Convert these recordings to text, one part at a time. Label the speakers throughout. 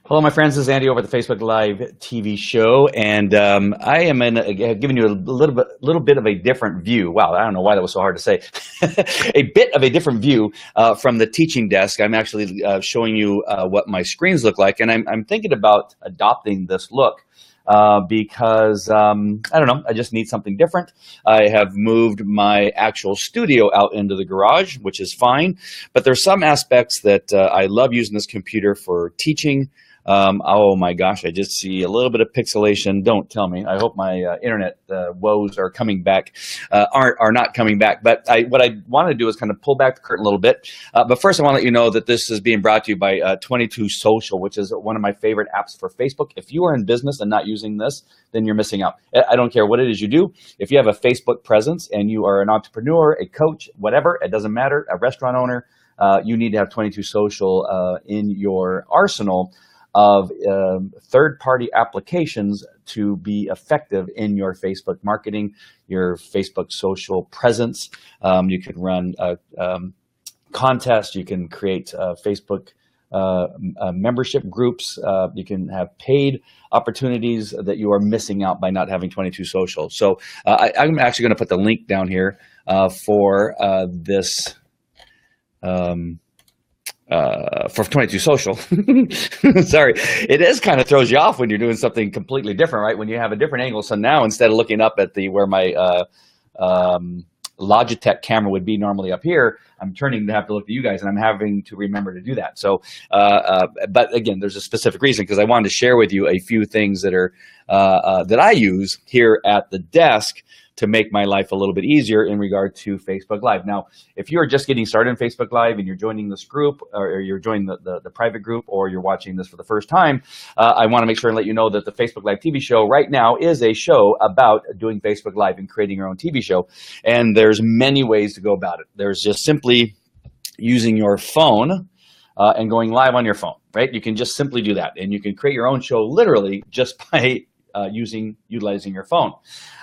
Speaker 1: Hello, my friends. This is Andy over at the Facebook Live TV show, and I am giving you a little bit of a different view. Wow, I don't know why that was so hard to say. A bit of a different view from the teaching desk. I'm actually showing you what my screens look like, and I'm thinking about adopting this look. Because I don't know, I just need something different. I have moved my actual studio out into the garage, which is fine, but there's some aspects that I love using this computer for teaching. Oh my gosh, I just see a little bit of pixelation. Don't tell me. I hope my internet woes are coming back, are not coming back. But what I want to do is kind of pull back the curtain a little bit. But first, I want to let you know that this is being brought to you by 22 Social, which is one of my favorite apps for Facebook. If you are in business and not using this, then you're missing out. I don't care what it is you do. If you have a Facebook presence and you are an entrepreneur, a coach, whatever, it doesn't matter, a restaurant owner, you need to have 22 Social in your arsenal of third-party applications to be effective in your Facebook marketing, your Facebook social presence. You can run contests. You can create Facebook membership groups. You can have paid opportunities that you are missing out by not having 22 Social. So I'm actually going to put the link down here for this. For 22 Social. Sorry, it is kind of throws you off when you're doing something completely different, right? When you have a different angle. So now instead of looking up at where my Logitech camera would be normally up here, I'm turning to have to look at you guys, and I'm having to remember to do that. So, but again, there's a specific reason, because I wanted to share with you a few things that are that I use here at the desk to make my life a little bit easier in regard to Facebook Live. Now, if you're just getting started in Facebook Live and you're joining this group, or you're joining the private group, or you're watching this for the first time, I want to make sure and let you know that the Facebook Live TV show right now is a show about doing Facebook Live and creating your own TV show. And there's many ways to go about it. There's just simply using your phone and going live on your phone, right? You can just simply do that. And you can create your own show literally just by utilizing your phone.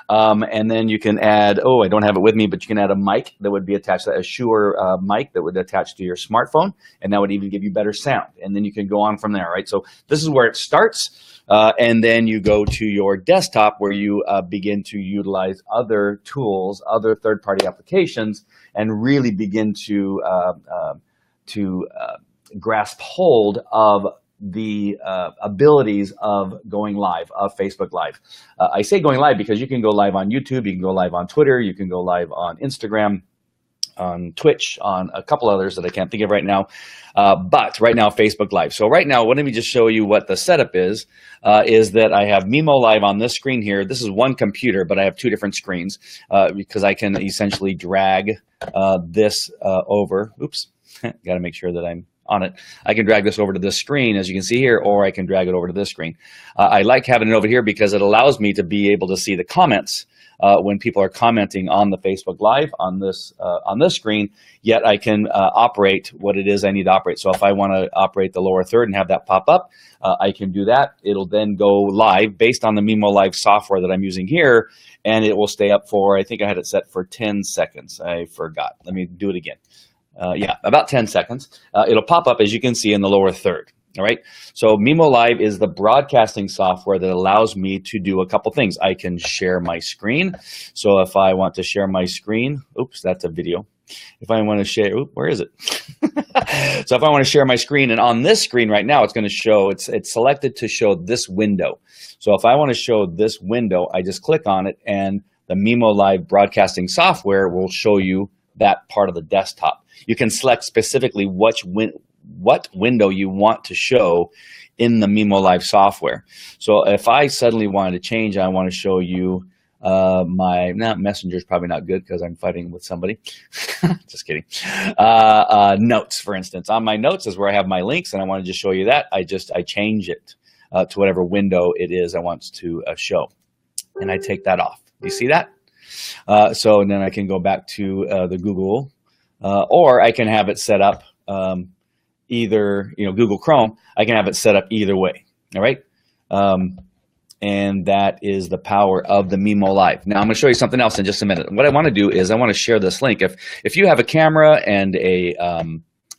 Speaker 1: And then you can add, I don't have it with me, but you can add a mic that would be attached to that, a Shure mic that would attach to your smartphone, and that would even give you better sound. And then you can go on from there, right? So this is where it starts, and then you go to your desktop where you begin to utilize other tools, other third-party applications, and really begin to grasp hold of the abilities of going live, of Facebook Live. I say going live because you can go live on YouTube, you can go live on Twitter, you can go live on Instagram, on Twitch, on a couple others that I can't think of right now. But right now, Facebook Live. So right now, let me just show you what the setup is that I have Mimo Live on this screen here. This is one computer, but I have two different screens because I can essentially drag this over. Oops, got to make sure that I'm on it. I can drag this over to this screen, as you can see here, or I can drag it over to this screen. I like having it over here because it allows me to be able to see the comments when people are commenting on the Facebook Live on this screen, yet I can operate what it is I need to operate. So if I want to operate the lower third and have that pop up, I can do that. It'll then go live based on the Mimo Live software that I'm using here, and it will stay up for, I think I had it set for 10 seconds. I forgot. Let me do it again. Yeah, about 10 seconds. It'll pop up, as you can see, in the lower third. All right. So Mimo Live is the broadcasting software that allows me to do a couple things. I can share my screen. So if I want to share my screen, oops, that's a video. If I want to share, where is it? So if I want to share my screen, and on this screen right now, it's going to show, it's selected to show this window. So if I want to show this window, I just click on it, and the Mimo Live broadcasting software will show you that part of the desktop. You can select specifically what window you want to show in the Mimo Live software. So if I suddenly wanted to change, I want to show you Messenger is probably not good because I'm fighting with somebody. Just kidding. Notes, for instance. On my notes is where I have my links, and I want to just show you that. I change it to whatever window it is I want to show, and I take that off. Do you see that? So then I can go back to the Google, or I can have it set up either, Google Chrome. I can have it set up either way. All right. And that is the power of the Mimo Live. Now I'm going to show you something else in just a minute. What I want to do is I want to share this link. If you have a camera and a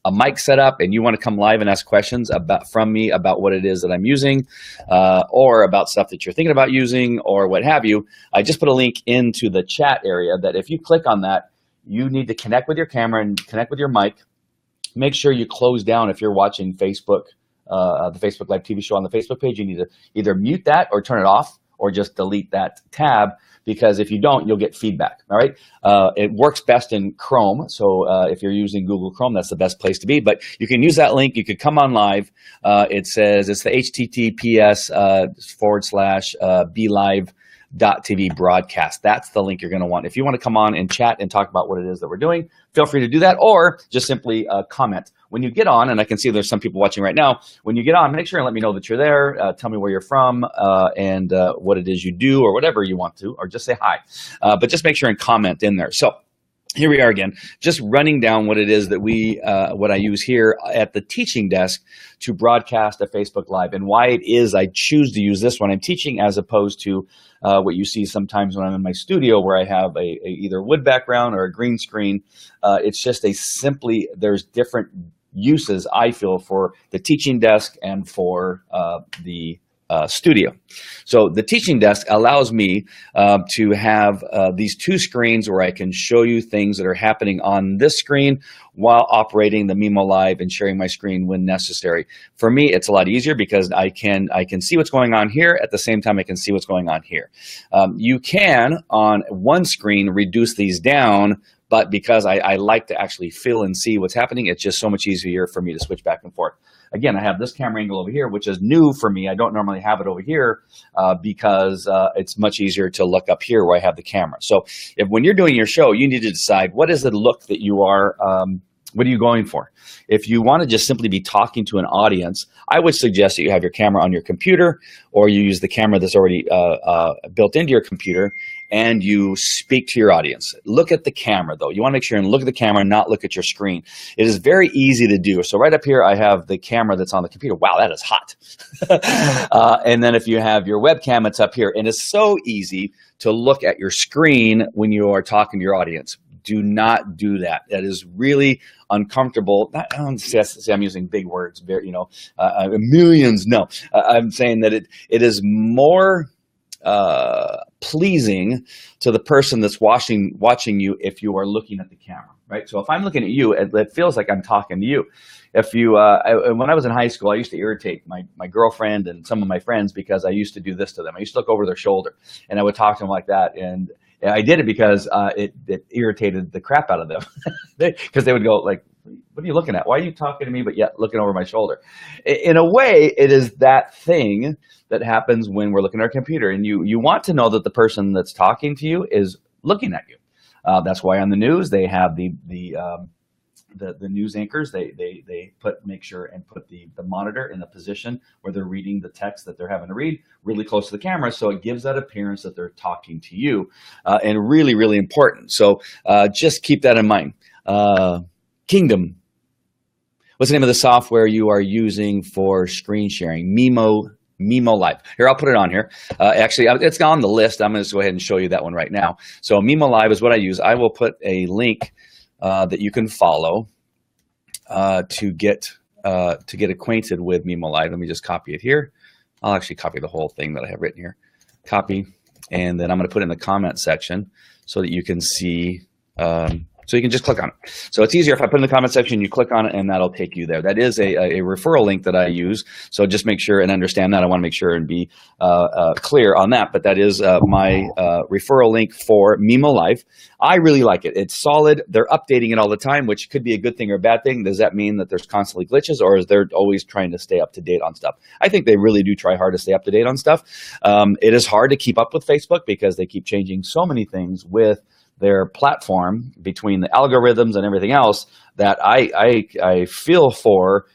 Speaker 1: a mic set up and you want to come live and ask questions from me about what it is that I'm using, or about stuff that you're thinking about using or what have you, I just put a link into the chat area that if you click on that, you need to connect with your camera and connect with your mic. Make sure you close down if you're watching Facebook, the Facebook Live TV show on the Facebook page. You need to either mute that or turn it off or just delete that tab, because if you don't, you'll get feedback, all right? It works best in Chrome, so if you're using Google Chrome, that's the best place to be, but you can use that link. You could come on live. It says it's the https://blive.tv broadcast. That's the link you're going to want. If you want to come on and chat and talk about what it is that we're doing, feel free to do that, or just simply comment. When you get on, and I can see there's some people watching right now, when you get on, make sure and let me know that you're there. Tell me where you're from and what it is you do or whatever you want to, or just say hi. But just make sure and comment in there. So here we are again, just running down what it is that what I use here at the teaching desk to broadcast a Facebook Live, and why it is I choose to use this when I'm teaching as opposed to what you see sometimes when I'm in my studio where I have a either wood background or a green screen. It's just there's different uses, I feel, for the teaching desk and for the studio. So the teaching desk allows me to have these two screens where I can show you things that are happening on this screen while operating the Mimo Live and sharing my screen when necessary. For me, it's a lot easier because I can see what's going on here at the same time I can see what's going on here. You can, on one screen, reduce these down, but because I like to actually feel and see what's happening, it's just so much easier for me to switch back and forth. Again, I have this camera angle over here, which is new for me. I don't normally have it over here because it's much easier to look up here where I have the camera. So when you're doing your show, you need to decide what is the look that you are, what are you going for? If you want to just simply be talking to an audience, I would suggest that you have your camera on your computer, or you use the camera that's already built into your computer, and you speak to your audience. Look at the camera, though. You want to make sure and look at the camera, not look at your screen. It is very easy to do. So right up here, I have the camera that's on the computer. Wow, that is hot. And then if you have your webcam, it's up here. And it's so easy to look at your screen when you are talking to your audience. Do not do that. That is really uncomfortable. I'm using big words, millions. No, I'm saying that it is more pleasing to the person that's watching you if you are looking at the camera, right? So if I'm looking at you, it feels like I'm talking to you. If you, when I was in high school, I used to irritate my girlfriend and some of my friends because I used to do this to them. I used to look over their shoulder and I would talk to them like that. And I did it because it irritated the crap out of them because they would go like, what are you looking at? Why are you talking to me but yet looking over my shoulder? In a way, it is that thing that happens when we're looking at our computer, and you want to know that the person that's talking to you is looking at you. That's why on the news they have the news anchors. They make sure and put the monitor in the position where they're reading the text that they're having to read really close to the camera, so it gives that appearance that they're talking to you, and really, really important. So just keep that in mind. Kingdom. What's the name of the software you are using for screen sharing? Mimo Live. Here, I'll put it on here. Actually, it's on the list. I'm going to go ahead and show you that one right now. So Mimo Live is what I use. I will put a link that you can follow to get acquainted with Mimo Live. Let me just copy it here. I'll actually copy the whole thing that I have written here. Copy, and then I'm going to put it in the comment section so that you can see. So you can just click on it. So it's easier if I put in the comment section, you click on it, and that'll take you there. That is a referral link that I use. So just make sure and understand that. I want to make sure and be clear on that. But that is my referral link for Mimo Live. I really like it. It's solid. They're updating it all the time, which could be a good thing or a bad thing. Does that mean that there's constantly glitches, or is they're always trying to stay up to date on stuff? I think they really do try hard to stay up to date on stuff. It is hard to keep up with Facebook because they keep changing so many things with their platform, between the algorithms and everything else, that I feel for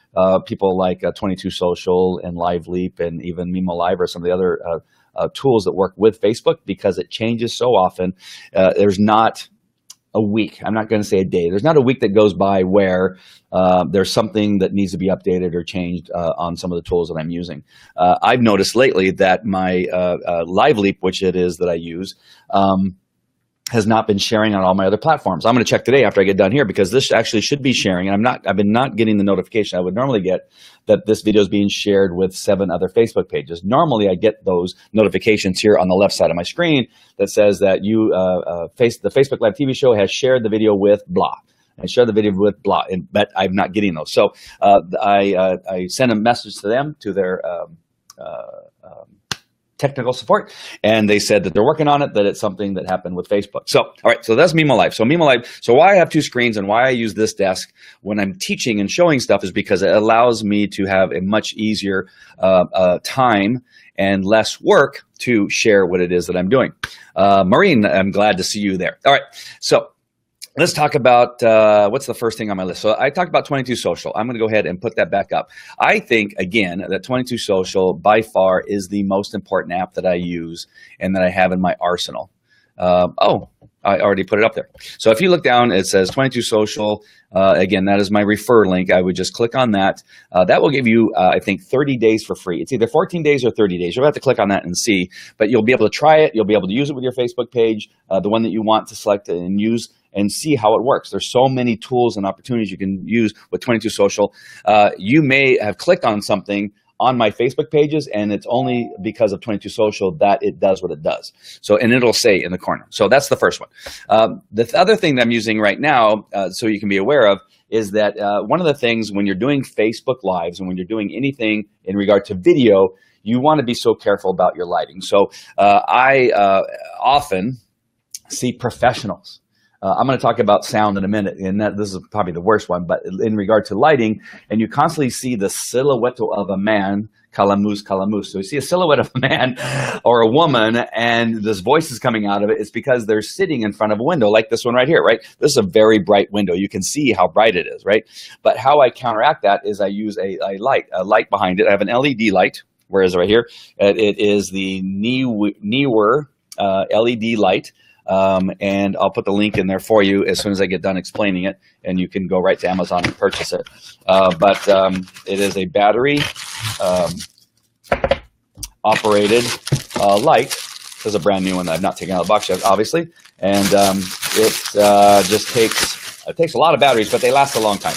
Speaker 1: people like 22 Social and Live Leap and even Mimo Live or some of the other tools that work with Facebook, because it changes so often. There's not a week, I'm not going to say a day, there's not a week that goes by where there's something that needs to be updated or changed on some of the tools that I'm using. I've noticed lately that my Live Leap, which it is that I use, has not been sharing on all my other platforms. I'm going to check today after I get done here, because this actually should be sharing, and I've been not getting the notification I would normally get that this video is being shared with 7 other Facebook pages. Normally I get those notifications here on the left side of my screen that says that the Facebook Live TV show has shared the video with blah. And share the video with blah, but I'm not getting those. So I sent a message to them, to their technical support, and they said that they're working on it, that it's something that happened with Facebook. So, all right, so that's Mimo Live. So Mimo Live, so why I have 2 screens and why I use this desk when I'm teaching and showing stuff is because it allows me to have a much easier time and less work to share what it is that I'm doing. Maureen, I'm glad to see you there. All right, so let's talk about what's the first thing on my list. So I talked about 22 Social. I'm going to go ahead and put that back up. I think, again, that 22 Social by far is the most important app that I use and that I have in my arsenal. Oh, I already put it up there. So if you look down, it says 22 Social. Again, that is my refer link. I would just click on that. That will give you, I think, 30 days for free. It's either 14 days or 30 days. You'll have to click on that and see. But you'll be able to try it. You'll be able to use it with your Facebook page, the one that you want to select and use, and see how it works. There's so many tools and opportunities you can use with 22 Social. You may have clicked on something on my Facebook pages, and it's only because of 22 Social that it does what it does. So, and it'll say in the corner. So that's the first one. The other thing that I'm using right now, so you can be aware of, is that one of the things when you're doing Facebook Lives and when you're doing anything in regard to video, you want to be so careful about your lighting. So I often see professionals. I'm going to talk about sound in a minute, and this is probably the worst one, but in regard to lighting, and you constantly see the silhouette of a man, calamus. So you see a silhouette of a man or a woman, and this voice is coming out of it. It's because they're sitting in front of a window like this one right here, right? This is a very bright window. You can see how bright it is, right? But how I counteract that is I use a light behind it. I have an LED light. Where is it right here? It is the Neewer LED light. And I'll put the link in there for you as soon as I get done explaining it, and you can go right to Amazon and purchase it. But it is a battery operated light. This is a brand new one that I've not taken out of the box yet, obviously. And it just takes a lot of batteries, but they last a long time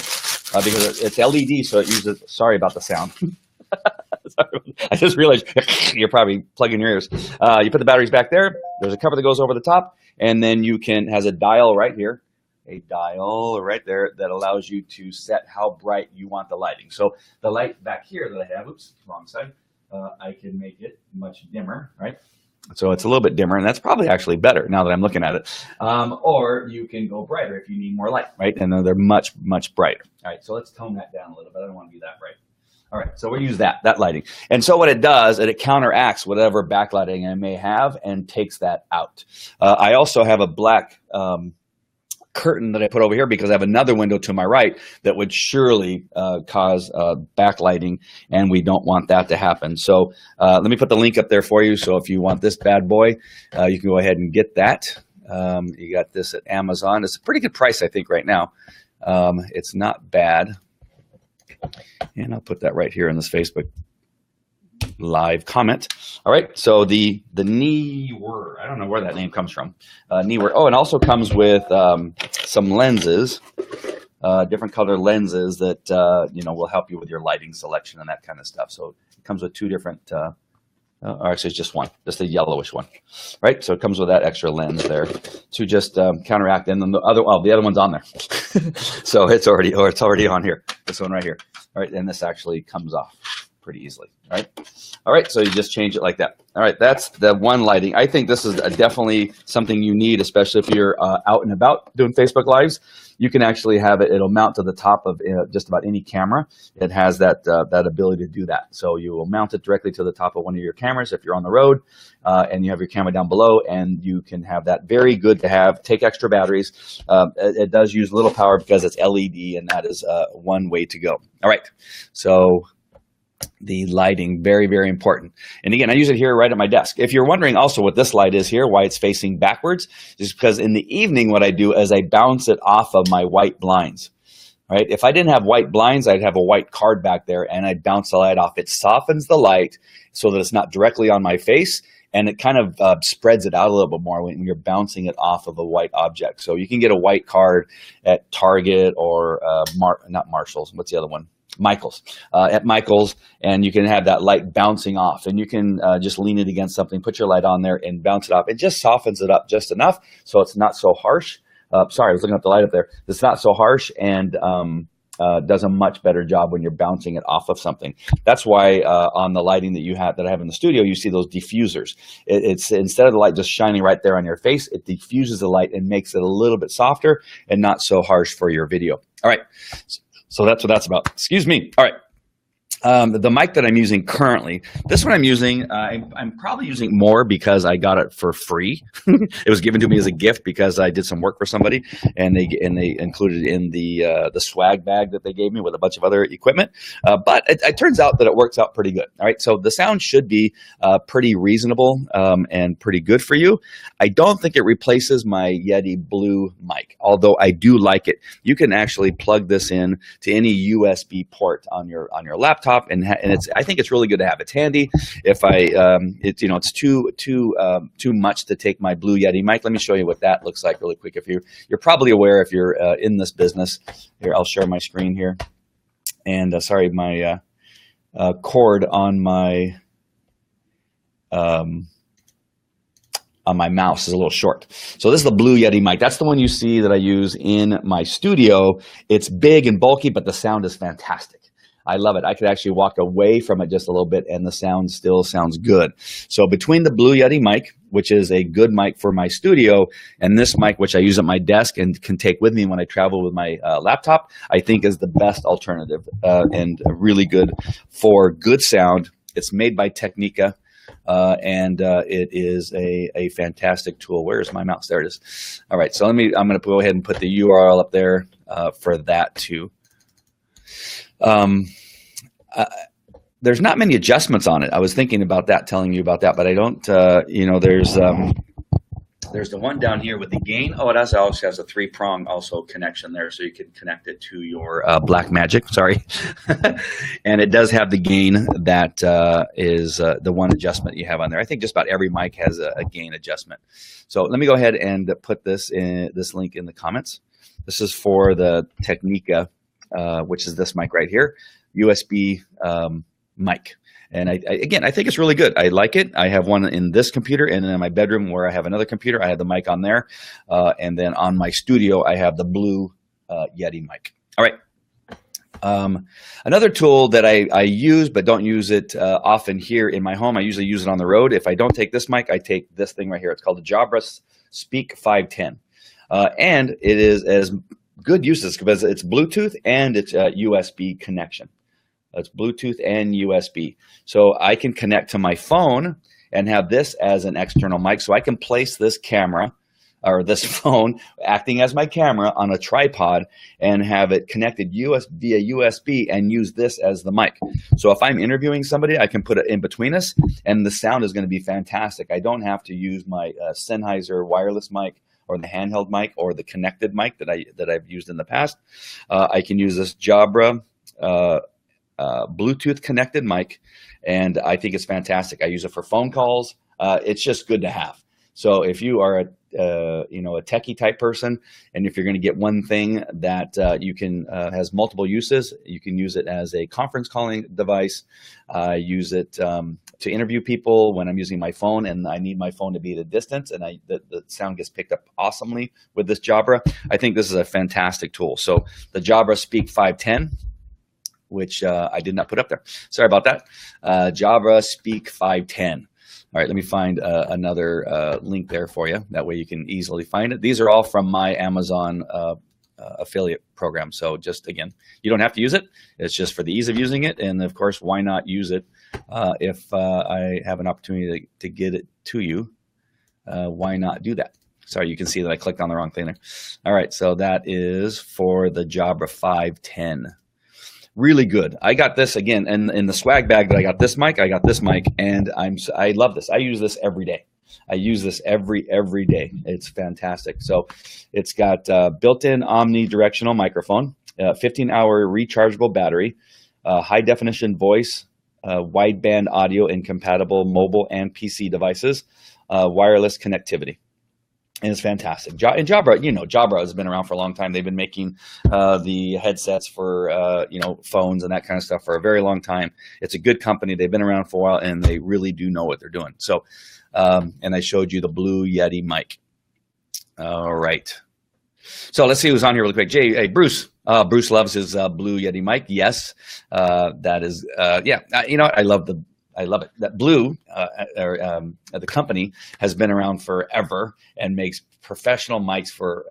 Speaker 1: because it's LED, so it uses, sorry about the sound. I just realized you're probably plugging your ears. You put the batteries back there. There's a cover that goes over the top, and then has a dial right here, a dial right there that allows you to set how bright you want the lighting. So the light back here that I have, oops, wrong side, I can make it much dimmer, right? So it's a little bit dimmer, and that's probably actually better now that I'm looking at it. Or you can go brighter if you need more light, right? And then they're much, much brighter. All right, so let's tone that down a little bit. I don't want to be that bright. All right, so we'll use that lighting. And so what it does, it counteracts whatever backlighting I may have and takes that out. I also have a black curtain that I put over here because I have another window to my right that would surely cause backlighting, and we don't want that to happen. So let me put the link up there for you. So if you want this bad boy, you can go ahead and get that. You got this at Amazon. It's a pretty good price, I think, right now. It's not bad. And I'll put that right here in this Facebook Live comment. All right, so the Neewer, I don't know where that name comes from. Neewer. Oh, and also comes with some lenses, different color lenses that will help you with your lighting selection and that kind of stuff. So it comes with 2 different. Or actually, it's just one, just a yellowish one, right? So it comes with that extra lens there to just counteract. And then the other one's on there, so it's already on here. This one right here, all right? And this actually comes off pretty easily, all right? So you just change it like that. All right, that's the one lighting. I think this is definitely something you need, especially if you're out and about doing Facebook Lives. You can actually have it. It'll mount to the top of just about any camera. It has that ability to do that. So you will mount it directly to the top of one of your cameras if you're on the road, and you have your camera down below, and you can have that. Very good to have. Take extra batteries. It does use little power because it's LED, and that is one way to go. All right, so the lighting, very, very important. And again, I use it here right at my desk. If you're wondering also what this light is here, why it's facing backwards, is because in the evening what I do is I bounce it off of my white blinds. Right? If I didn't have white blinds, I'd have a white card back there, and I'd bounce the light off. It softens the light so that it's not directly on my face, and it kind of spreads it out a little bit more when you're bouncing it off of a white object. So you can get a white card at Target or not Marshall's. What's the other one? Michael's, at Michael's, and you can have that light bouncing off, and you can just lean it against something, put your light on there and bounce it off. It just softens it up just enough so it's not so harsh. Sorry, I was looking at the light up there. It's not so harsh, and does a much better job when you're bouncing it off of something. That's why on the lighting that I have in the studio, you see those diffusers. It's instead of the light just shining right there on your face, it diffuses the light and makes it a little bit softer and not so harsh for your video. All right. So that's what that's about. Excuse me. All right. The mic that I'm using currently, this one I'm using, I'm probably using more because I got it for free. It was given to me as a gift because I did some work for somebody, and they included it in the swag bag that they gave me with a bunch of other equipment. But it turns out that it works out pretty good. All right, so the sound should be pretty reasonable and pretty good for you. I don't think it replaces my Yeti Blue mic, although I do like it. You can actually plug this in to any USB port on your laptop. And I think it's really good to have. It's handy. If it's too much to take my Blue Yeti mic. Let me show you what that looks like really quick. If you're probably aware, if you're in this business, here I'll share my screen here. And sorry, my cord on my mouse is a little short. So this is the Blue Yeti mic. That's the one you see that I use in my studio. It's big and bulky, but the sound is fantastic. I love it. I could actually walk away from it just a little bit and the sound still sounds good. So between the Blue Yeti mic, which is a good mic for my studio, and this mic, which I use at my desk and can take with me when I travel with my laptop, I think is the best alternative and really good for good sound. It's made by Technica. And it is a fantastic tool. Where's my mouse? There it is. All right. So I'm going to go ahead and put the URL up there for that too. There's not many adjustments on it. I was thinking about that, telling you about that, but I don't, there's the one down here with the gain. Oh, it also has a 3-prong also connection there, so you can connect it to your Blackmagic. Sorry, and it does have the gain that is the one adjustment you have on there. I think just about every mic has a gain adjustment. So let me go ahead and put this link in the comments. This is for the Technica, which is this mic right here, USB mic. And again, I think it's really good. I like it. I have one in this computer, and then in my bedroom where I have another computer, I have the mic on there. And then on my studio, I have the Blue Yeti mic. All right. Another tool that I use but don't use it often here in my home, I usually use it on the road. If I don't take this mic, I take this thing right here. It's called the Jabra Speak 510. And it is as good uses because it's Bluetooth and it's a USB connection. It's Bluetooth and USB. So I can connect to my phone and have this as an external mic. So I can place this camera or this phone acting as my camera on a tripod and have it connected via USB and use this as the mic. So if I'm interviewing somebody, I can put it in between us and the sound is going to be fantastic. I don't have to use my Sennheiser wireless mic or the handheld mic or the connected mic that I've used in the past. I can use this Jabra Bluetooth connected mic, and I think it's fantastic. I use it for phone calls. It's just good to have. So if you are a techie type person, and if you're going to get one thing that you can has multiple uses, you can use it as a conference calling device. Use it to interview people when I'm using my phone and I need my phone to be at a distance, and the sound gets picked up awesomely with this Jabra. I think this is a fantastic tool. So the Jabra Speak 510, which I did not put up there. Sorry about that. Jabra Speak 510. All right, let me find another link there for you. That way you can easily find it. These are all from my Amazon affiliate program. So just, again, you don't have to use it. It's just for the ease of using it. And, of course, why not use it if I have an opportunity to get it to you? Why not do that? Sorry, you can see that I clicked on the wrong thing there. All right, so that is for the Jabra 510. Really good. I got this again in the swag bag that I got this mic, and I love this. I use this every day. I use this every day. It's fantastic. So it's got built-in omnidirectional microphone, 15-hour rechargeable battery, high definition voice wideband audio in compatible mobile and PC devices, wireless connectivity. And it's fantastic. And Jabra, Jabra has been around for a long time. They've been making the headsets for, phones and that kind of stuff for a very long time. It's a good company. They've been around for a while, and they really do know what they're doing. So, and I showed you the Blue Yeti mic. All right. So let's see who's on here really quick. Bruce. Bruce loves his Blue Yeti mic. Yes, that is, I love it. That Blue, the company, has been around forever and makes professional mics for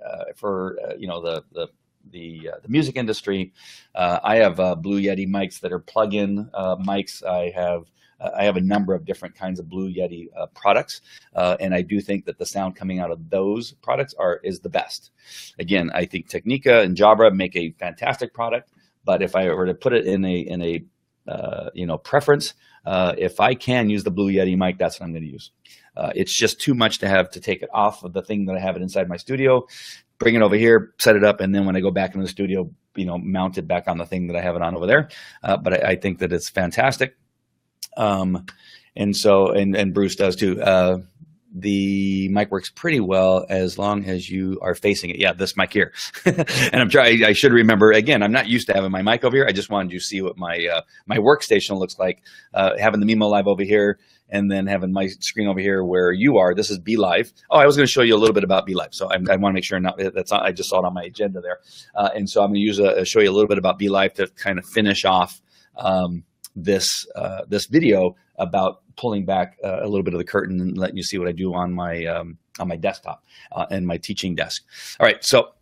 Speaker 1: the music industry. I have Blue Yeti mics that are plug-in mics. I have a number of different kinds of Blue Yeti products, and I do think that the sound coming out of those products is the best. Again, I think Technica and Jabra make a fantastic product, but if I were to put it in a preference, if I can use the Blue Yeti mic, that's what I'm going to use. It's just too much to have to take it off of the thing that I have it inside my studio, bring it over here, set it up, and then when I go back into the studio, mount it back on the thing that I have it on over there. But I think that it's fantastic. And Bruce does too. The mic works pretty well as long as you are facing it. Yeah, this mic here. And I should remember, again, I'm not used to having my mic over here. I just wanted you to see what my workstation looks like, having the Mimo Live over here and then having my screen over here where you are. This is Be Live. Oh, I was going to show you a little bit about Be Live. So I want to make sure I just saw it on my agenda there. And so I'm going to show you a little bit about Be Live to kind of finish off this video about pulling back a little bit of the curtain and letting you see what I do on my desktop and my teaching desk. All right, so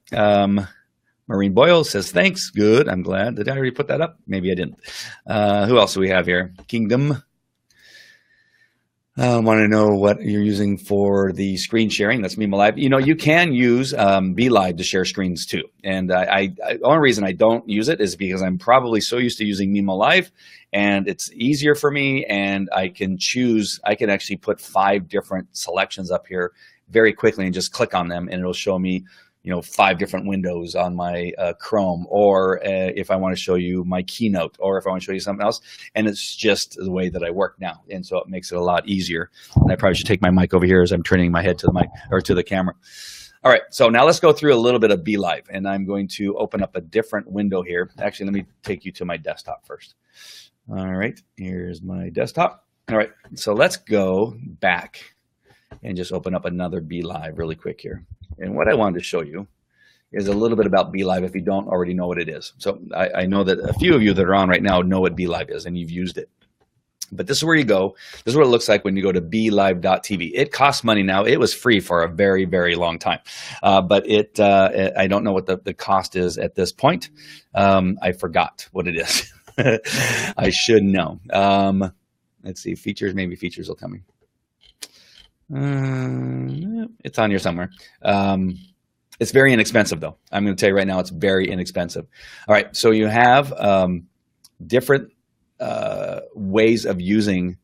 Speaker 1: Maureen Boyle says thanks. Good, I'm glad. Did I already put that up? Maybe I didn't. Who else do we have here? Kingdom. Want to know what you're using for the screen sharing. That's Mimo Live. You can use Be Live to share screens too. And the only reason I don't use it is because I'm probably so used to using Mimo Live, and it's easier for me. And I can actually put 5 different selections up here very quickly and just click on them, and it'll show me 5 different windows on my Chrome, or if I want to show you my Keynote, or if I want to show you something else. And it's just the way that I work now. And so it makes it a lot easier. And I probably should take my mic over here as I'm turning my head to the mic or to the camera. All right, so now let's go through a little bit of Be Live, and I'm going to open up a different window here. Actually, let me take you to my desktop first. All right, here's my desktop. All right, so let's go back and just open up another Be Live really quick here. And what I wanted to show you is a little bit about Be Live if you don't already know what it is. So I know that a few of you that are on right now know what Be Live is and you've used it. But this is where you go. This is what it looks like when you go to BeLive.tv. It costs money now. It was free for a very, very long time. But I don't know what the cost is at this point. I forgot what it is. I should know. Let's see, features, maybe features will tell me. It's on here somewhere. It's very inexpensive though. I'm going to tell you right now, it's very inexpensive. All right, so you have different ways of using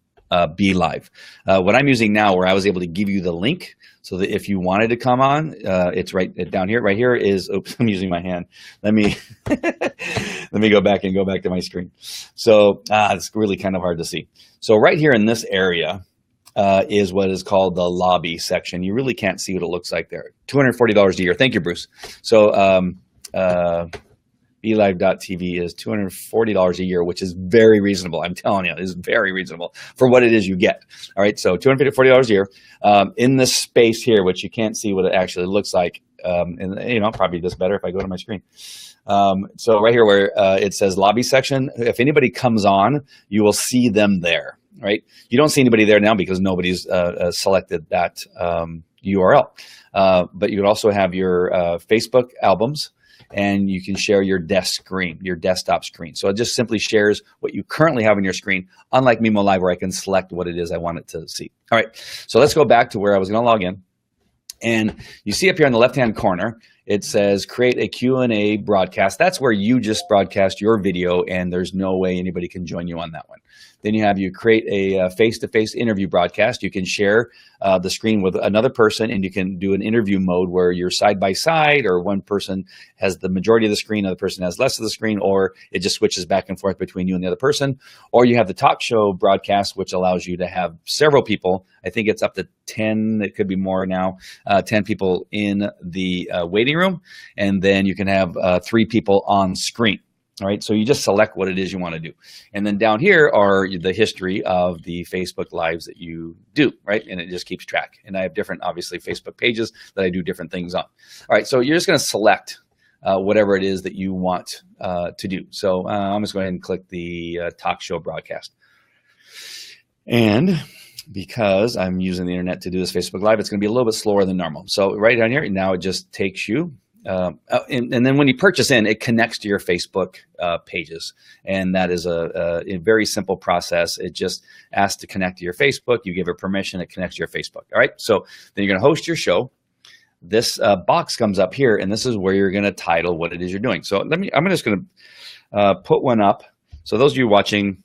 Speaker 1: Be Live. What I'm using now, where I was able to give you the link so that if you wanted to come on, it's right down here. Right here is, oops, I'm using my hand. Let me let me go back to my screen. So it's really kind of hard to see. So right here in this area is what is called the lobby section. You really can't see what it looks like there. $240 a year. Thank you, Bruce. So BeLive.tv is $240 a year, which is very reasonable. I'm telling you, it is very reasonable for what it is you get. All right, so $240 a year. In this space here, which you can't see what it actually looks like, and probably this better if I go to my screen. So right here where it says lobby section, if anybody comes on, you will see them there. Right? You don't see anybody there now because nobody's selected that URL. But you can also have your Facebook albums, and you can share your desktop screen. So it just simply shares what you currently have on your screen, unlike Mimo Live where I can select what it is I want it to see. All right, so let's go back to where I was going to log in. And you see up here in the left-hand corner, it says create a Q&A broadcast. That's where you just broadcast your video and there's no way anybody can join you on that one. Then you create a face-to-face interview broadcast. You can share the screen with another person, and you can do an interview mode where you're side by side, or one person has the majority of the screen, another person has less of the screen, or it just switches back and forth between you and the other person. Or you have the talk show broadcast, which allows you to have several people. I think it's up to 10, it could be more now, 10 people in the waiting room, and then you can have 3 people on screen. All right, so you just select what it is you want to do. And then down here are the history of the Facebook Lives that you do, right? And it just keeps track. And I have different, obviously, Facebook pages that I do different things on. All right, so you're just going to select whatever it is that you want to do. So I'm just going to go ahead and click the talk show broadcast. And because I'm using the internet to do this Facebook Live, it's going to be a little bit slower than normal. So right down here, now it just takes you. And then when you purchase in, it connects to your Facebook pages. And that is a very simple process. It just asks to connect to your Facebook. You give it permission, it connects to your Facebook. All right. So then you're going to host your show. This box comes up here, and this is where you're going to title what it is you're doing. So I'm just going to put one up. So those of you watching,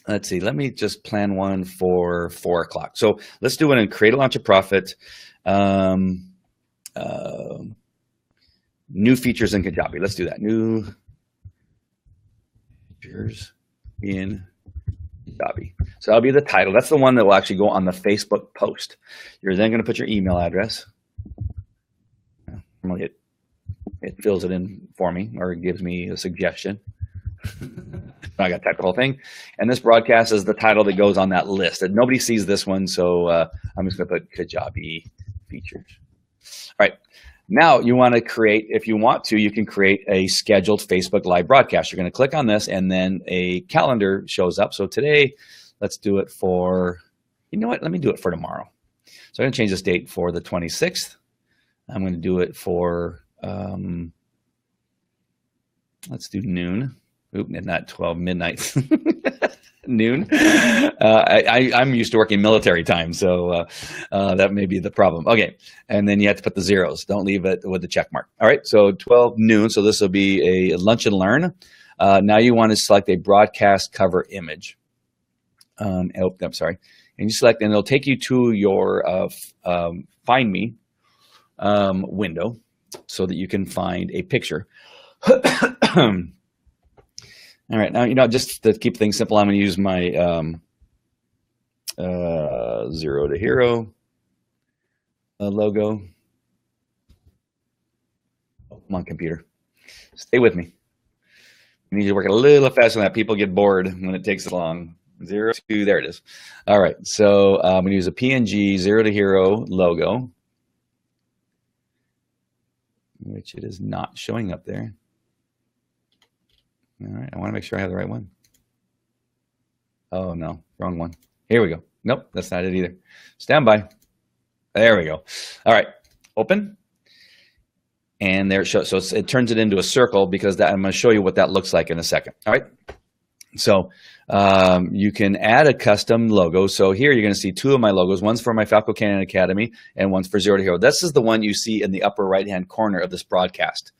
Speaker 1: let's see, let me just plan one for 4 o'clock. So let's do one in Create a Launch a Profit. New features in Kajabi. Let's do that. New features in Kajabi. So that'll be the title. That's the one that will actually go on the Facebook post. You're then going to put your email address. It fills it in for me, or it gives me a suggestion. I got to type the whole thing. And this broadcast is the title that goes on that list. And nobody sees this one, so I'm just going to put Kajabi features. All right. Now you want to create, if you want to, you can create a scheduled Facebook Live broadcast. You're going to click on this, and then a calendar shows up. So today, let's do it for, you know what? Let me do it for tomorrow. So I'm going to change this date for the 26th. I'm going to do it for, let's do noon. Oop, not 12, midnight. Noon. I'm used to working military time, so that may be the problem. Okay, and then you have to put the zeros. Don't leave it with the check mark. All right, so 12 noon. So this will be a lunch and learn. Now you want to select a broadcast cover image. I'm sorry. And you select, and it'll take you to your Find Me window so that you can find a picture. All right, now, just to keep things simple, I'm going to use my Zero to Hero logo. Oh, come on, computer. Stay with me. You need to work a little faster than that. People get bored when it takes long. 0 to, there it is. All right, so I'm going to use a PNG Zero to Hero logo, which it is not showing up there. All right, I want to make sure I have the right one. Oh, no, wrong one. Here we go. Nope, that's not it either. Stand by. There we go. All right, open. And there it shows. So it turns it into a circle, because I'm going to show you what that looks like in a second. All right. So you can add a custom logo. So here you're going to see 2 of my logos. One's for my Falco Canyon Academy, and one's for Zero to Hero. This is the one you see in the upper right-hand corner of this broadcast.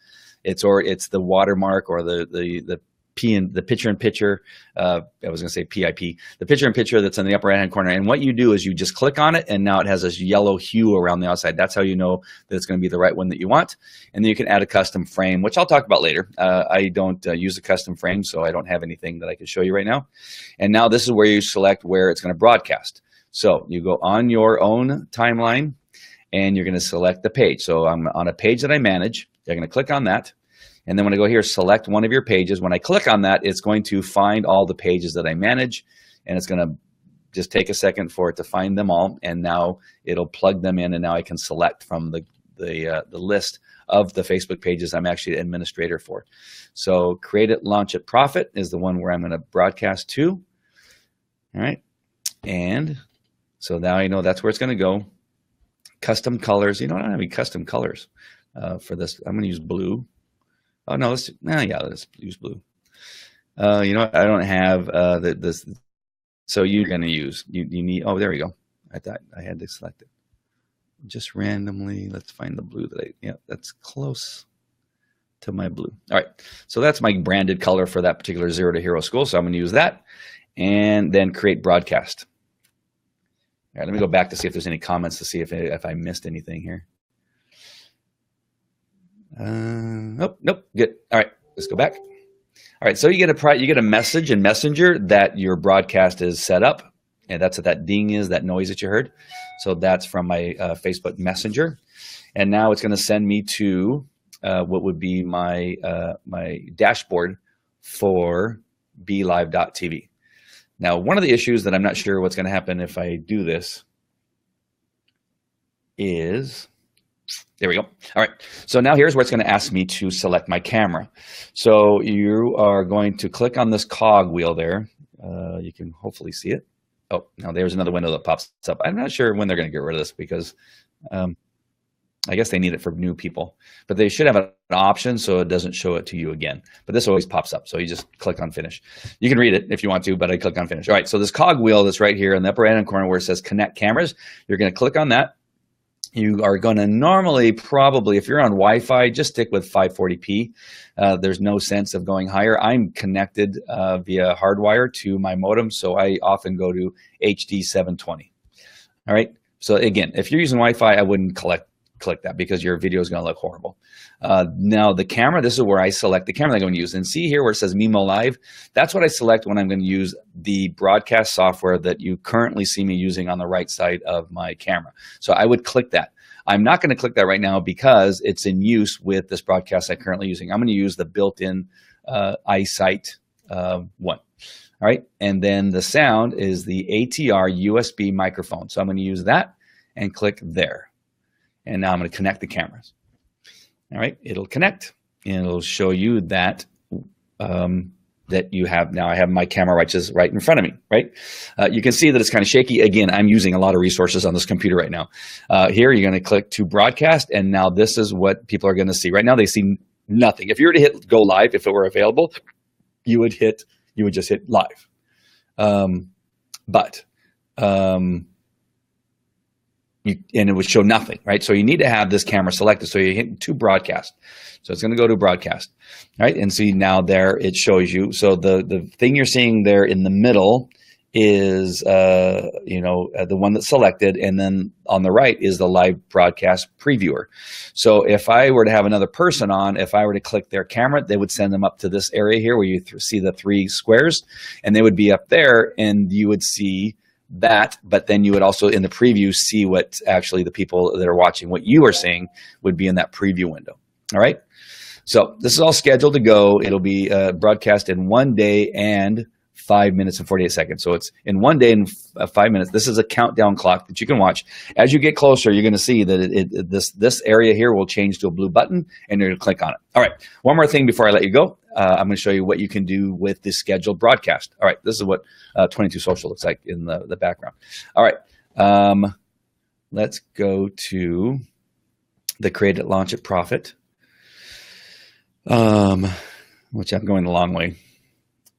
Speaker 1: It's the watermark, or the picture-in-picture, I was going to say PIP, the picture-in-picture that's in the upper right-hand corner. And what you do is you just click on it, and now it has this yellow hue around the outside. That's how you know that it's going to be the right one that you want. And then you can add a custom frame, which I'll talk about later. I don't use a custom frame, so I don't have anything that I can show you right now. And now this is where you select where it's going to broadcast. So you go on your own timeline, and you're going to select the page. So I'm on a page that I manage. You're going to click on that. And then when I go here, select one of your pages. When I click on that, it's going to find all the pages that I manage, and it's going to just take a second for it to find them all. And now it'll plug them in, and now I can select from the list of the Facebook pages I'm actually the administrator for. So Create It, Launch It, Profit is the one where I'm going to broadcast to. All right. And so now I know that's where it's going to go. Custom colors. I don't have any custom colors for this. I'm going to use blue. Oh no, let's use blue. I don't have this. So you're going to use, you need, oh, there we go. I thought I had to select it. just randomly, let's find the blue that yeah, that's close to my blue. All right, so that's my branded color for that particular Zero to Hero school. So I'm going to use that and then create broadcast. All right, let me go back to see if there's any comments to see if I missed anything here. Nope, good. All right, let's go back. All right, so you get a message in Messenger that your broadcast is set up, and that's what that ding is, that noise that you heard. So that's from my Facebook Messenger, and now it's going to send me to what would be my my dashboard for BeLive.tv. Now, one of the issues that I'm not sure what's going to happen if I do this is, there we go. All right, so now here's where it's going to ask me to select my camera. So you are going to click on this cog wheel there. You can hopefully see it. Oh, now there's another window that pops up. I'm not sure when they're going to get rid of this because I guess they need it for new people, but they should have an option so it doesn't show it to you again. But this always pops up, so you just click on finish. You can read it if you want to, but I click on finish. All right, so this cog wheel that's right here in the upper right hand corner where it says connect cameras, you're going to click on that. You are going to normally probably, if you're on Wi-Fi, just stick with 540p. There's no sense of going higher. I'm connected via hardwire to my modem, so I often go to HD 720. All right, so again, if you're using Wi-Fi, I wouldn't click that because your video is going to look horrible. Now the camera, this is where I select the camera that I'm going to use. And see here where it says Mimo Live, that's what I select when I'm going to use the broadcast software that you currently see me using on the right side of my camera. So I would click that. I'm not going to click that right now because it's in use with this broadcast I'm currently using. I'm going to use the built-in iSight one. All right, and then the sound is the ATR USB microphone. So I'm going to use that and click there. And now I'm going to connect the cameras. All right, it'll connect and it'll show you that that you have now. I have my camera right in front of me. Right, you can see that it's kind of shaky. Again, I'm using a lot of resources on this computer right now. Here, you're going to click to broadcast, and now this is what people are going to see. Right now, they see nothing. If you were to hit go live, if it were available, you would just hit live. And it would show nothing, right? So you need to have this camera selected. So you hit to broadcast. So it's going to go to broadcast, right? And see now there it shows you. So the thing you're seeing there in the middle is the one that's selected, and then on the right is the live broadcast previewer. So if I were to have another person on, if I were to click their camera, they would send them up to this area here where you see the three squares, and they would be up there, and you would see that, but then you would also in the preview see what actually the people that are watching what you are seeing would be in that preview window. All right, so this is all scheduled to go. It'll be broadcast in 1 day and 5 minutes and 48 seconds. So it's in 1 day and 5 minutes. This is a countdown clock that you can watch. As you get closer, you're going to see that this area here will change to a blue button, and you're going to click on it. All right, one more thing before I let you go. I'm going to show you what you can do with this scheduled broadcast. All right, this is what 22 Social looks like in the background. All right, let's go to the Create It, Launch It, Profit, which I'm going the long way,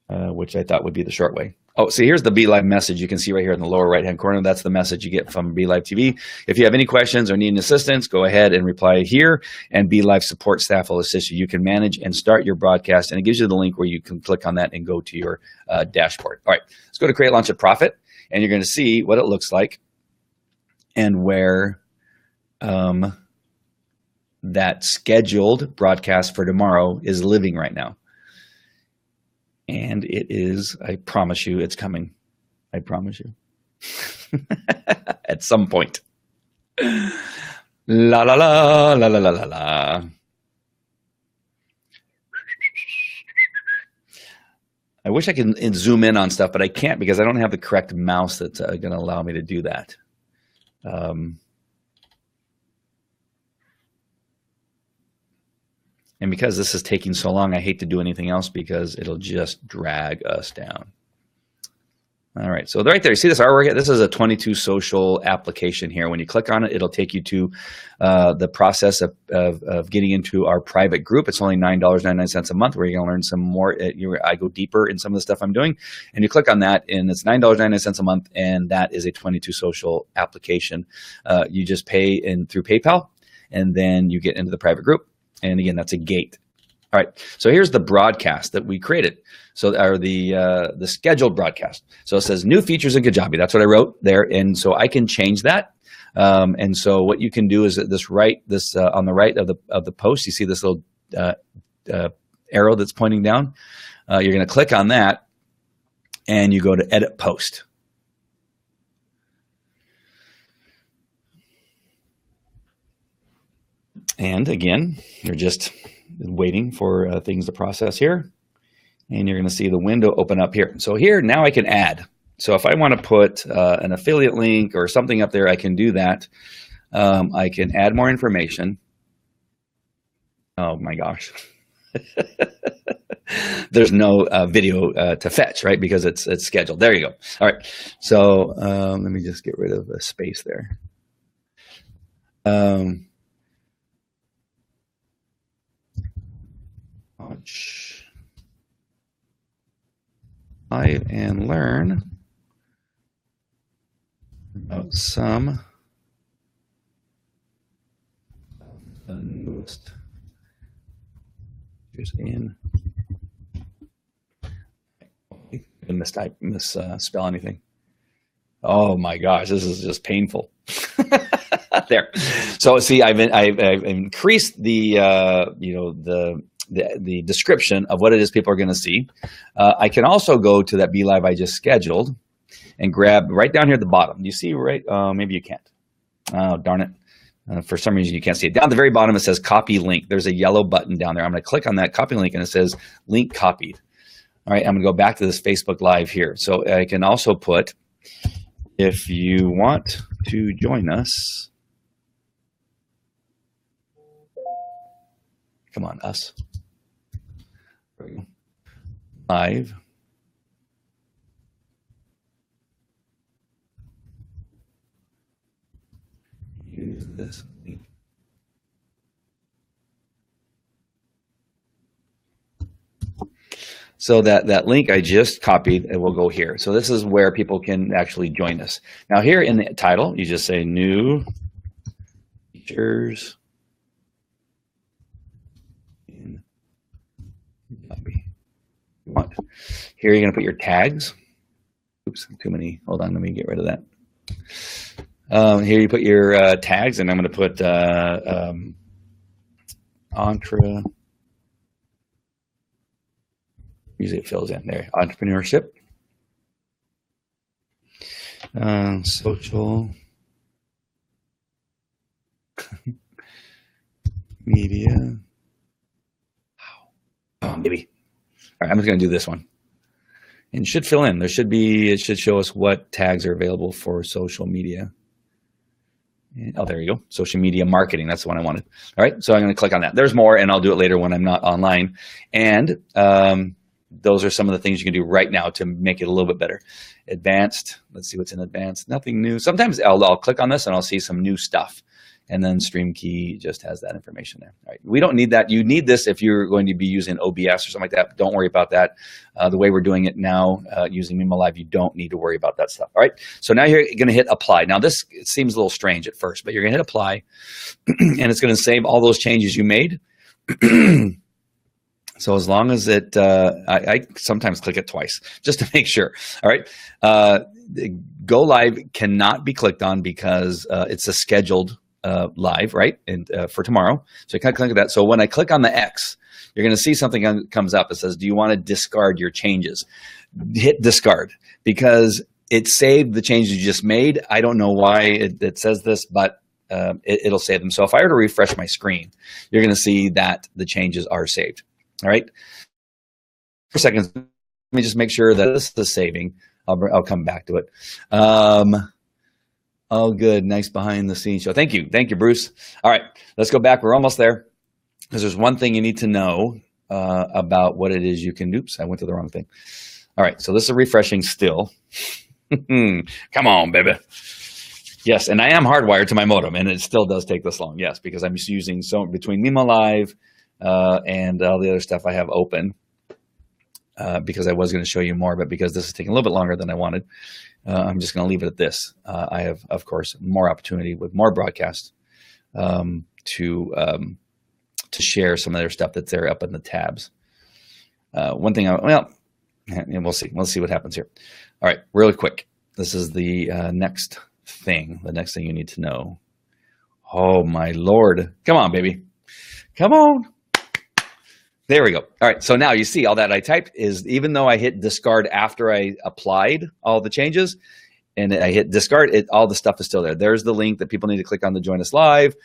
Speaker 1: which I thought would be the short way. Oh, see, here's the BeLive message you can see right here in the lower right-hand corner. That's the message you get from BeLive TV. If you have any questions or need assistance, go ahead and reply here, and BeLive support staff will assist you. You can manage and start your broadcast, and it gives you the link where you can click on that and go to your dashboard. All right, let's go to Create, Launch It, Profit, and you're going to see what it looks like and where that scheduled broadcast for tomorrow is living right now. And it is, I promise you, it's coming. I promise you. At some point. La la la la la la la la. I wish I could zoom in on stuff, but I can't because I don't have the correct mouse that's going to allow me to do that. And because this is taking so long, I hate to do anything else because it'll just drag us down. All right, so right there, you see this artwork? This is a 22 social application here. When you click on it, it'll take you to the process of getting into our private group. It's only $9.99 a month, where you're going to learn some more. I go deeper in some of the stuff I'm doing, and you click on that, and it's $9.99 a month, and that is a 22 social application. You just pay through PayPal, and then you get into the private group. And again, that's a gate. All right, so here's the broadcast that we created. So, or the scheduled broadcast. So it says new features in Kajabi. That's what I wrote there, and so I can change that. And so what you can do is on the right of the post, you see this little arrow that's pointing down. You're going to click on that, and you go to Edit Post. And again, you're just waiting for things to process here. And you're going to see the window open up here. So here, now I can add. So if I want to put an affiliate link or something up there, I can do that. I can add more information. Oh my gosh. There's no video to fetch, right? Because it's scheduled. There you go. All right. So let me just get rid of a space there. And learn about some the newest in. I misspell anything. Oh my gosh, this is just painful. There. So see, I've increased the the description of what it is people are going to see. I can also go to that Be Live I just scheduled and grab right down here at the bottom. You see, right? Maybe you can't. Oh, darn it. For some reason, you can't see it. Down at the very bottom, it says copy link. There's a yellow button down there. I'm going to click on that copy link, and it says link copied. All right, I'm going to go back to this Facebook Live here. So I can also put, if you want to join us, come on, us. There we go. Live. Use this link. So that link I just copied, it will go here. So this is where people can actually join us. Now here in the title, you just say new features in Kajabi. Here you're gonna put your tags. Oops, too many. Hold on, let me get rid of that. Here you put your tags, and I'm gonna put Entra. Usually it fills in there. Entrepreneurship, social media. Oh, maybe. All right, I'm just going to do this one, and it should fill in. It should show us what tags are available for social media. And, oh, there you go. Social media marketing. That's the one I wanted. All right, so I'm going to click on that. There's more, and I'll do it later when I'm not online. And those are some of the things you can do right now to make it a little bit better. Advanced, let's see what's in advanced. Nothing new. Sometimes I'll click on this and I'll see some new stuff. And then Stream Key just has that information there. All right. We don't need that. You need this if you're going to be using OBS or something like that. Don't worry about that. The way we're doing it now, using Mimo Live, you don't need to worry about that stuff. All right. So now you're going to hit apply. Now this seems a little strange at first, but you're going to hit apply and it's going to save all those changes you made. So as long as it, I sometimes click it twice just to make sure. All right. Go live cannot be clicked on because it's a scheduled live, right? And for tomorrow. So you can click that. So when I click on the X, you're going to see something comes up. It says, do you want to discard your changes? Hit discard because it saved the changes you just made. I don't know why it says this, but it'll save them. So if I were to refresh my screen, you're going to see that the changes are saved. All right. For seconds, let me just make sure that this is saving. I'll come back to it. Oh, good. Nice behind the scenes show. Thank you. Thank you, Bruce. All right, let's go back. We're almost there because there's one thing you need to know about what it is you can. Oops, I went to the wrong thing. All right, so this is refreshing still. Come on, baby. Yes, and I am hardwired to my modem, and it still does take this long. Yes, because I'm just using so between Mimo Live and all the other stuff I have open. Because I was going to show you more, but because this is taking a little bit longer than I wanted, I'm just going to leave it at this. I have, of course, more opportunity with more broadcasts to share some of their stuff that's there up in the tabs. One thing, we'll see. We'll see what happens here. All right, really quick. This is the next thing. The next thing you need to know. Oh my Lord! Come on, baby. Come on. There we go. All right. So now you see all that I typed is, even though I hit discard after I applied all the changes and I hit discard, all the stuff is still there. There's the link that people need to click on to join us live.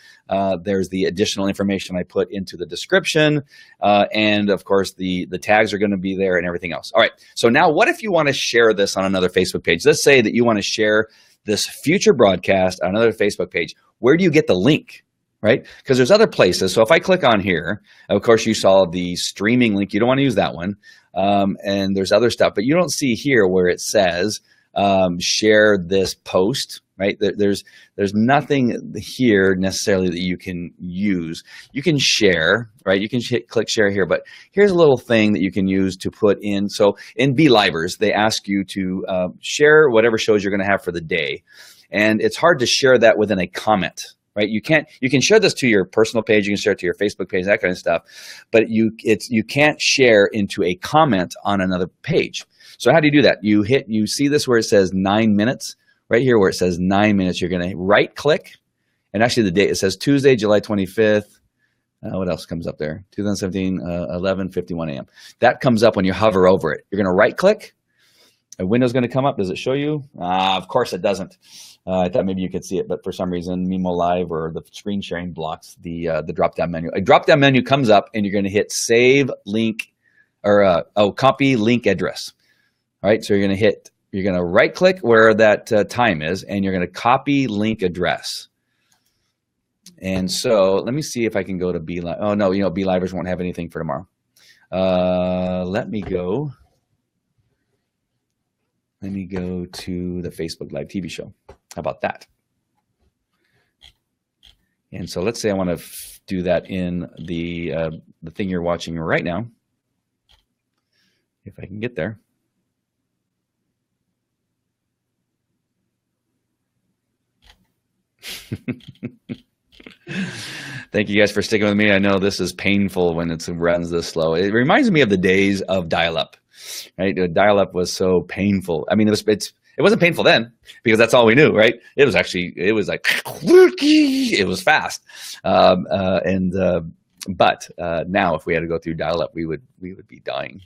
Speaker 1: There's the additional information I put into the description. And of course the tags are going to be there and everything else. All right. So now what if you want to share this on another Facebook page? Let's say that you want to share this future broadcast on another Facebook page. Where do you get the link? Right? Because there's other places. So if I click on here, of course, you saw the streaming link. You don't want to use that one. And there's other stuff, but you don't see here where it says share this post, right? There's nothing here necessarily that you can use. You can share, right? You can click share here, but here's a little thing that you can use to put in. So in BeLivers, they ask you to share whatever shows you're going to have for the day. And it's hard to share that within a comment. Right? You can share this to your personal page, you can share it to your Facebook page, that kind of stuff, but you can't share into a comment on another page. So how do you do that? You see this where it says 9 minutes, right here where it says 9 minutes, you're going to right click, and actually the date, it says Tuesday, July 25th. What else comes up there? 2017, 11:51 a.m. That comes up when you hover over it. You're going to right click. A window's going to come up. Does it show you? Of course it doesn't. I thought maybe you could see it, but for some reason, Mimo Live or the screen sharing blocks the drop-down menu. A drop-down menu comes up, and you're going to hit Save Link, or Copy Link Address. All right, so you're going to right-click where that time is, and you're going to copy link address. And so let me see if I can go to BeLive. Oh no, BeLivers won't have anything for tomorrow. Let me go to the Facebook Live TV show. How about that? And so let's say I want to do that in the thing you're watching right now. If I can get there. Thank you guys for sticking with me. I know this is painful when it runs this slow. It reminds me of the days of dial-up. Right, dial-up was so painful. I mean, it wasn't painful then because that's all we knew, right? It was like it was fast. But now, if we had to go through dial-up, we would be dying.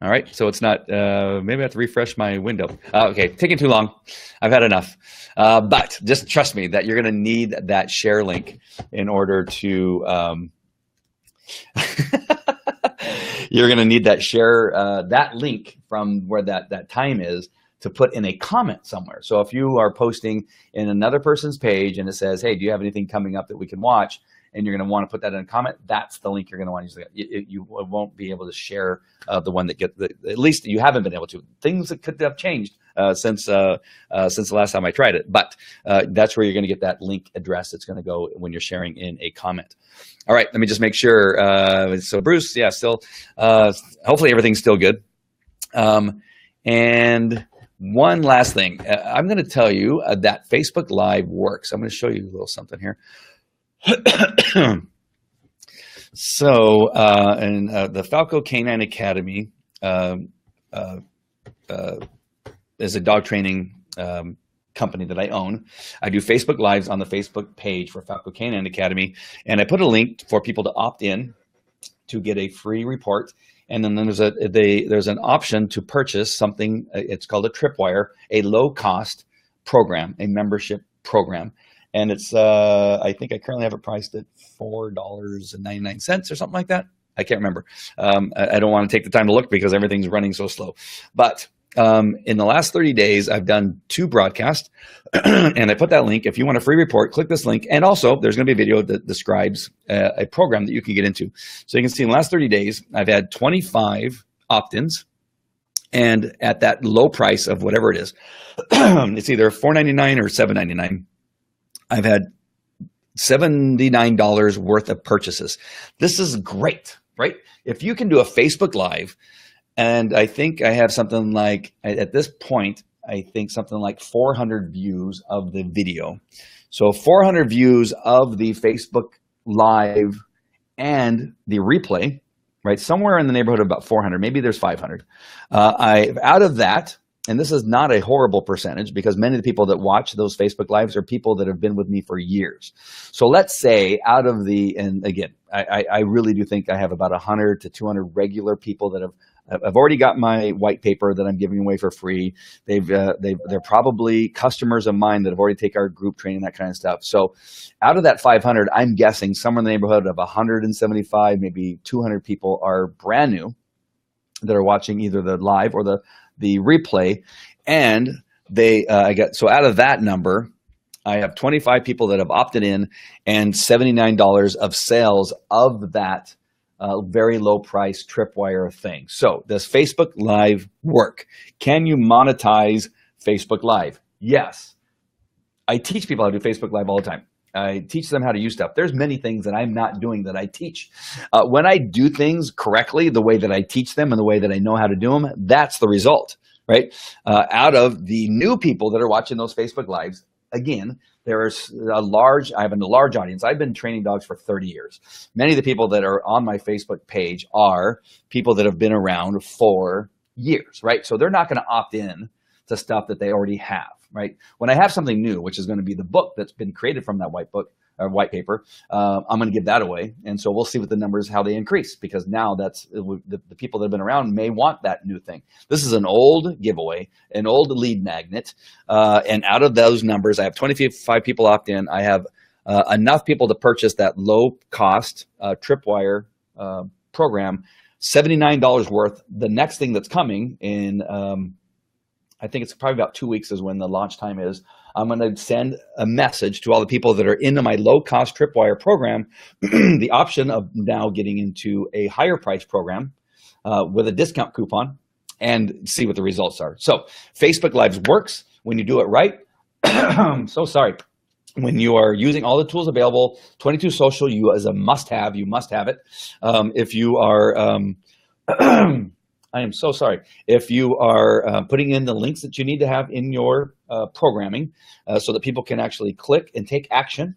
Speaker 1: All right, so it's not. Maybe I have to refresh my window. Okay, taking too long. I've had enough. But just trust me that you're going to need that share link in order to. You're going to need that share, that link from where that time is to put in a comment somewhere. So if you are posting in another person's page and it says, hey, do you have anything coming up that we can watch? And you're going to want to put that in a comment. That's the link you're going to want to use. You won't be able to share the one that at least you haven't been able to. Things that could have changed since the last time I tried it. But that's where you're going to get that link address. It's going to go when you're sharing in a comment. All right, let me just make sure. So Bruce, yeah, still, hopefully everything's still good. And one last thing, I'm going to tell you that Facebook Live works. I'm going to show you a little something here. So, the Falco Canine Academy is a dog training company that I own. I do Facebook Lives on the Facebook page for Falco Canine Academy, and I put a link for people to opt in to get a free report. And then there's an option to purchase something. It's called a Tripwire, a low-cost program, a membership program. And it's, I think I currently have it priced at $4.99 or something like that. I can't remember. I don't want to take the time to look because everything's running so slow. But in the last 30 days, I've done 2 broadcasts. And I put that link. If you want a free report, click this link. And also, there's going to be a video that describes a program that you can get into. So you can see in the last 30 days, I've had 25 opt-ins. And at that low price of whatever it is, it's either $4.99 or $7.99. I've had $79 worth of purchases. This is great, right? If you can do a Facebook Live, and I think I have something like, at this point, I think something like 400 views of the video. So 400 views of the Facebook Live and the replay, right? Somewhere in the neighborhood of about 400, maybe there's 500. Out of that, and this is not a horrible percentage because many of the people that watch those Facebook Lives are people that have been with me for years. So let's say out of the, and again, I really do think I have about 100 to 200 regular people that I've already got my white paper that I'm giving away for free. They're probably customers of mine that have already taken our group training, that kind of stuff. So out of that 500, I'm guessing somewhere in the neighborhood of 175, maybe 200 people are brand new that are watching either the live or the replay. And so out of that number, I have 25 people that have opted in and $79 of sales of that very low price tripwire thing. So does Facebook Live work? Can you monetize Facebook Live? Yes. I teach people how to do Facebook Live all the time. I teach them how to use stuff. There's many things that I'm not doing that I teach. When I do things correctly, the way that I teach them and the way that I know how to do them, that's the result, right? Out of the new people that are watching those Facebook Lives, again, there's I have a large audience. I've been training dogs for 30 years. Many of the people that are on my Facebook page are people that have been around for years, right? So they're not going to opt in to stuff that they already have, right? When I have something new, which is going to be the book that's been created from that white white paper, I'm going to give that away. And so we'll see what the numbers, how they increase, because now that's the people that have been around may want that new thing. This is an old giveaway, an old lead magnet. And out of those numbers, I have 25 people opt in. I have enough people to purchase that low cost tripwire program, $79 worth. The next thing that's coming in, I think it's probably about 2 weeks is when the launch time is. I'm going to send a message to all the people that are into my low-cost tripwire program, the option of now getting into a higher price program with a discount coupon, and see what the results are. So Facebook Lives works when you do it right. So sorry. When you are using all the tools available, 22 Social, you as a must-have, you must have it. If you are I am so sorry. If you are putting in the links that you need to have in your programming so that people can actually click and take action,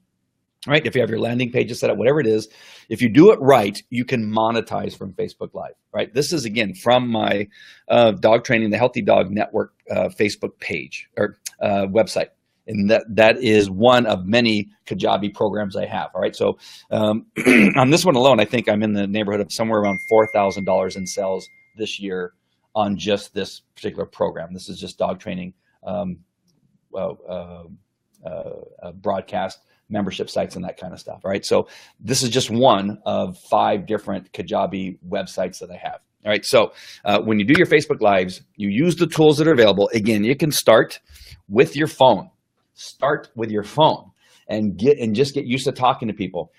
Speaker 1: right? If you have your landing pages set up, whatever it is, if you do it right, you can monetize from Facebook Live, right? This is, again, from my dog training, the Healthy Dog Network Facebook page or website. And that is one of many Kajabi programs I have, all right? So on this one alone, I think I'm in the neighborhood of somewhere around $4,000 in sales this year on just this particular program. This is just dog training broadcast membership sites and that kind of stuff. All right. So this is just one of 5 different Kajabi websites that I have. All right. So when you do your Facebook Lives, you use the tools that are available. Again, you can start with your phone. Start with your phone and just get used to talking to people.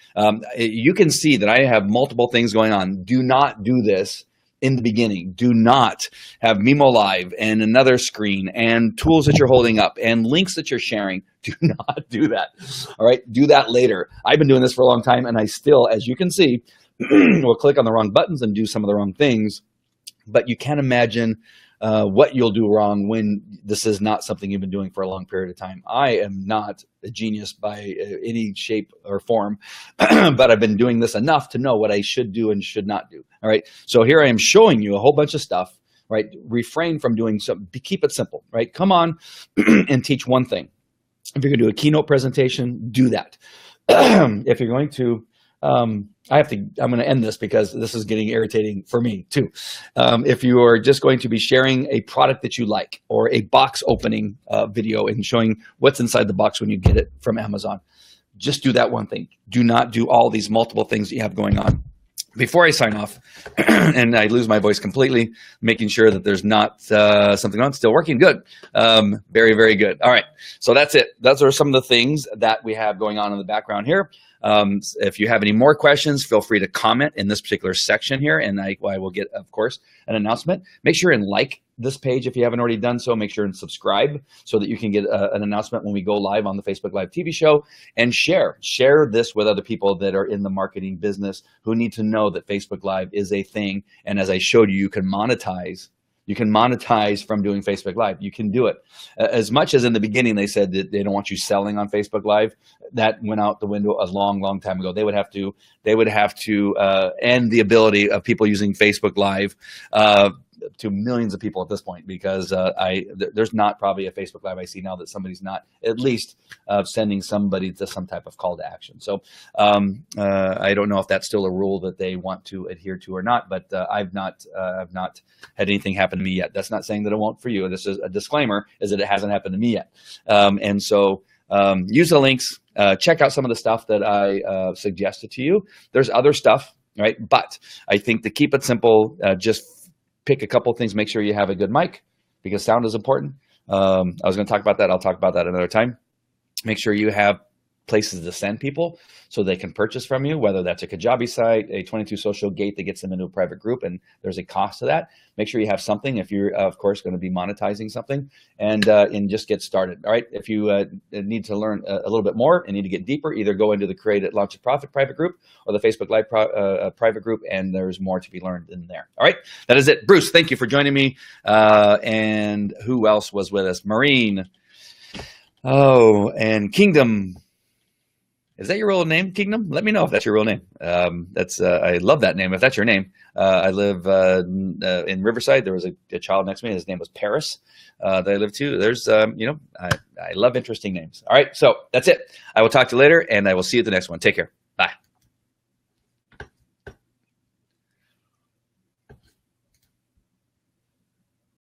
Speaker 1: You can see that I have multiple things going on. Do not do this in the beginning. Do not have Mimo Live and another screen and tools that you're holding up and links that you're sharing. Do not do that. All right. Do that later. I've been doing this for a long time, and I still, as you can see, will click on the wrong buttons and do some of the wrong things. But you can't imagine what you'll do wrong when this is not something you've been doing for a long period of time. I am not a genius by any shape or form, but I've been doing this enough to know what I should do and should not do. All right. So here I am showing you a whole bunch of stuff, right? Refrain from doing something. Keep it simple, right? Come on and teach one thing. If you're going to do a keynote presentation, do that. If you're going to, I'm going to end this because this is getting irritating for me too. If you are just going to be sharing a product that you like or a box opening video and showing what's inside the box when you get it from Amazon, just do that one thing. Do not do all these multiple things that you have going on. Before I sign off and I lose my voice completely, making sure that there's not something on, still working good. Very, very good. All right. So that's it. Those are some of the things that we have going on in the background here. If you have any more questions, feel free to comment in this particular section here, and I will get, of course, an announcement. Make sure and like this page if you haven't already done so. Make sure and subscribe so that you can get an announcement when we go live on the Facebook Live TV show, and share this with other people that are in the marketing business who need to know that Facebook Live is a thing. And as I showed you, you can monetize. You can monetize from doing Facebook Live. You can do it. As much as in the beginning they said that they don't want you selling on Facebook Live, that went out the window a long, long time ago. They would have to end the ability of people using Facebook Live to millions of people at this point, because there's not probably a Facebook Live I see now that somebody's not at least sending somebody to some type of call to action. So I don't know if that's still a rule that they want to adhere to or not, but I've not had anything happen to me yet. That's not saying that it won't for you. This is a disclaimer, is that it hasn't happened to me yet. And so use the links, check out some of the stuff that I suggested to you. There's other stuff, right? But I think to keep it simple, just pick a couple things. Make sure you have a good mic, because sound is important. I was going to talk about that. I'll talk about that another time. Make sure you have places to send people so they can purchase from you, whether that's a Kajabi site, a 22 social gate that gets them into a private group, and there's a cost to that. Make sure you have something if you're, of course, going to be monetizing something, and just get started. All right. If you need to learn a little bit more and need to get deeper, either go into the Create It, Launch It, Profit private group or the Facebook Live private group, and there's more to be learned in there. All right. That is it. Bruce, thank you for joining me. And who else was with us? Maureen. Oh, and Kingdom. Is that your real name, Kingdom? Let me know if that's your real name. I love that name. If that's your name, I live in Riverside. There was a child next to me. His name was Paris. That I live to. There's, I love interesting names. All right, so that's it. I will talk to you later, and I will see you at the next one. Take care.